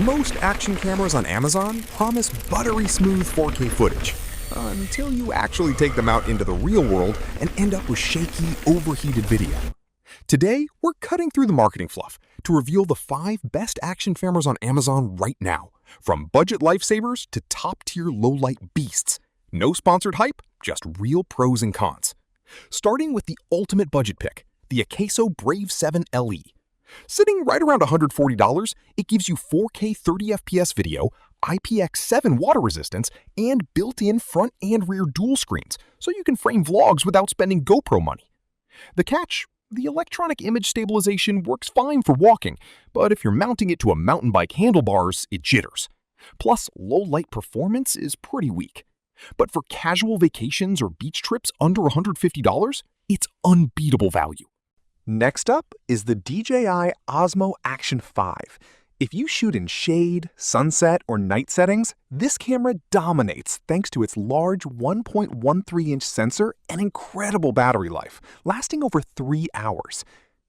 Most action cameras on Amazon promise buttery smooth 4K footage, until you actually take them out into the real world and end up with shaky, overheated video. Today, we're cutting through the marketing fluff to reveal the 5 best action cameras on Amazon right now, from budget lifesavers to top-tier low-light beasts. No sponsored hype, just real pros and cons. Starting with the ultimate budget pick, the AKASO Brave 7 LE. Sitting right around $140, it gives you 4K 30fps video, IPX7 water resistance, and built-in front and rear dual screens, so you can frame vlogs without spending GoPro money. The catch? The electronic image stabilization works fine for walking, but if you're mounting it to a mountain bike handlebars, it jitters. Plus, low-light performance is pretty weak. But for casual vacations or beach trips under $150, it's unbeatable value. Next up is the DJI Osmo Action 5. If you shoot in shade, sunset, or night settings, this camera dominates thanks to its large 1.13-inch sensor and incredible battery life, lasting over 3 hours.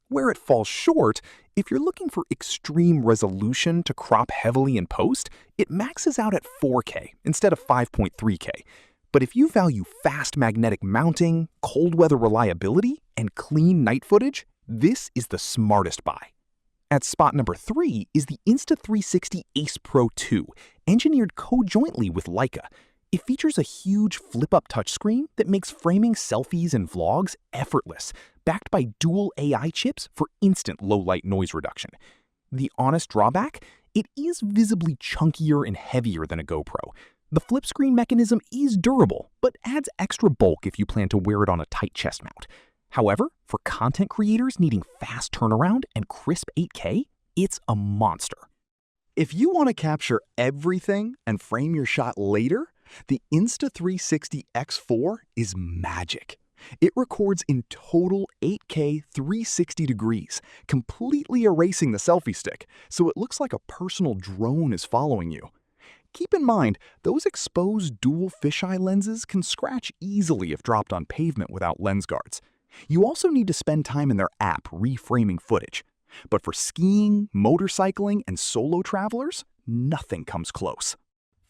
Where it falls short, if you're looking for extreme resolution to crop heavily in post, it maxes out at 4K instead of 5.3K. But if you value fast magnetic mounting, cold weather reliability, and clean night footage, this is the smartest buy. At spot number 3 is the Insta360 Ace Pro 2, engineered co-jointly with Leica. It features a huge flip-up touchscreen that makes framing selfies and vlogs effortless, backed by dual AI chips for instant low-light noise reduction. The honest drawback? It is visibly chunkier and heavier than a GoPro. The flip screen mechanism is durable, but adds extra bulk if you plan to wear it on a tight chest mount. However, for content creators needing fast turnaround and crisp 8K, it's a monster. If you want to capture everything and frame your shot later, the Insta360 X4 is magic. It records in total 8K 360 degrees, completely erasing the selfie stick, so it looks like a personal drone is following you. Keep in mind, those exposed dual fisheye lenses can scratch easily if dropped on pavement without lens guards. You also need to spend time in their app reframing footage. But for skiing, motorcycling, and solo travelers, nothing comes close.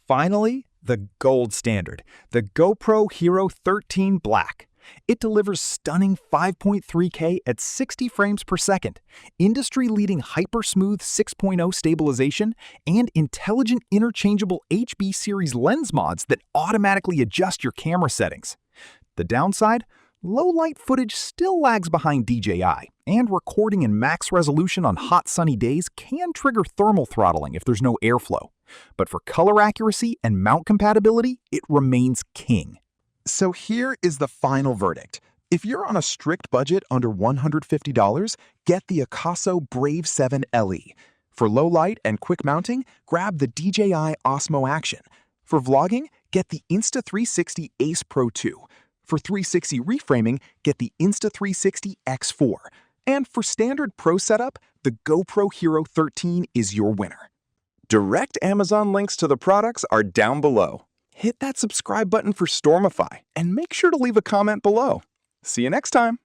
Finally, the gold standard, the GoPro HERO13 Black. It delivers stunning 5.3K at 60 frames per second, industry-leading hyper-smooth 6.0 stabilization, and intelligent interchangeable HB series lens mods that automatically adjust your camera settings. The downside? Low-light footage still lags behind DJI, and recording in max resolution on hot sunny days can trigger thermal throttling if there's no airflow. But for color accuracy and mount compatibility, it remains king. So here is the final verdict. If you're on a strict budget under $150, get the AKASO Brave 7 LE. For low light and quick mounting, grab the DJI Osmo Action. For vlogging, get the Insta360 Ace Pro 2. For 360 reframing, get the Insta360 X4. And for standard pro setup, the GoPro HERO13 is your winner. Direct Amazon links to the products are down below. Hit that subscribe button for Stormify and make sure to leave a comment below. See you next time.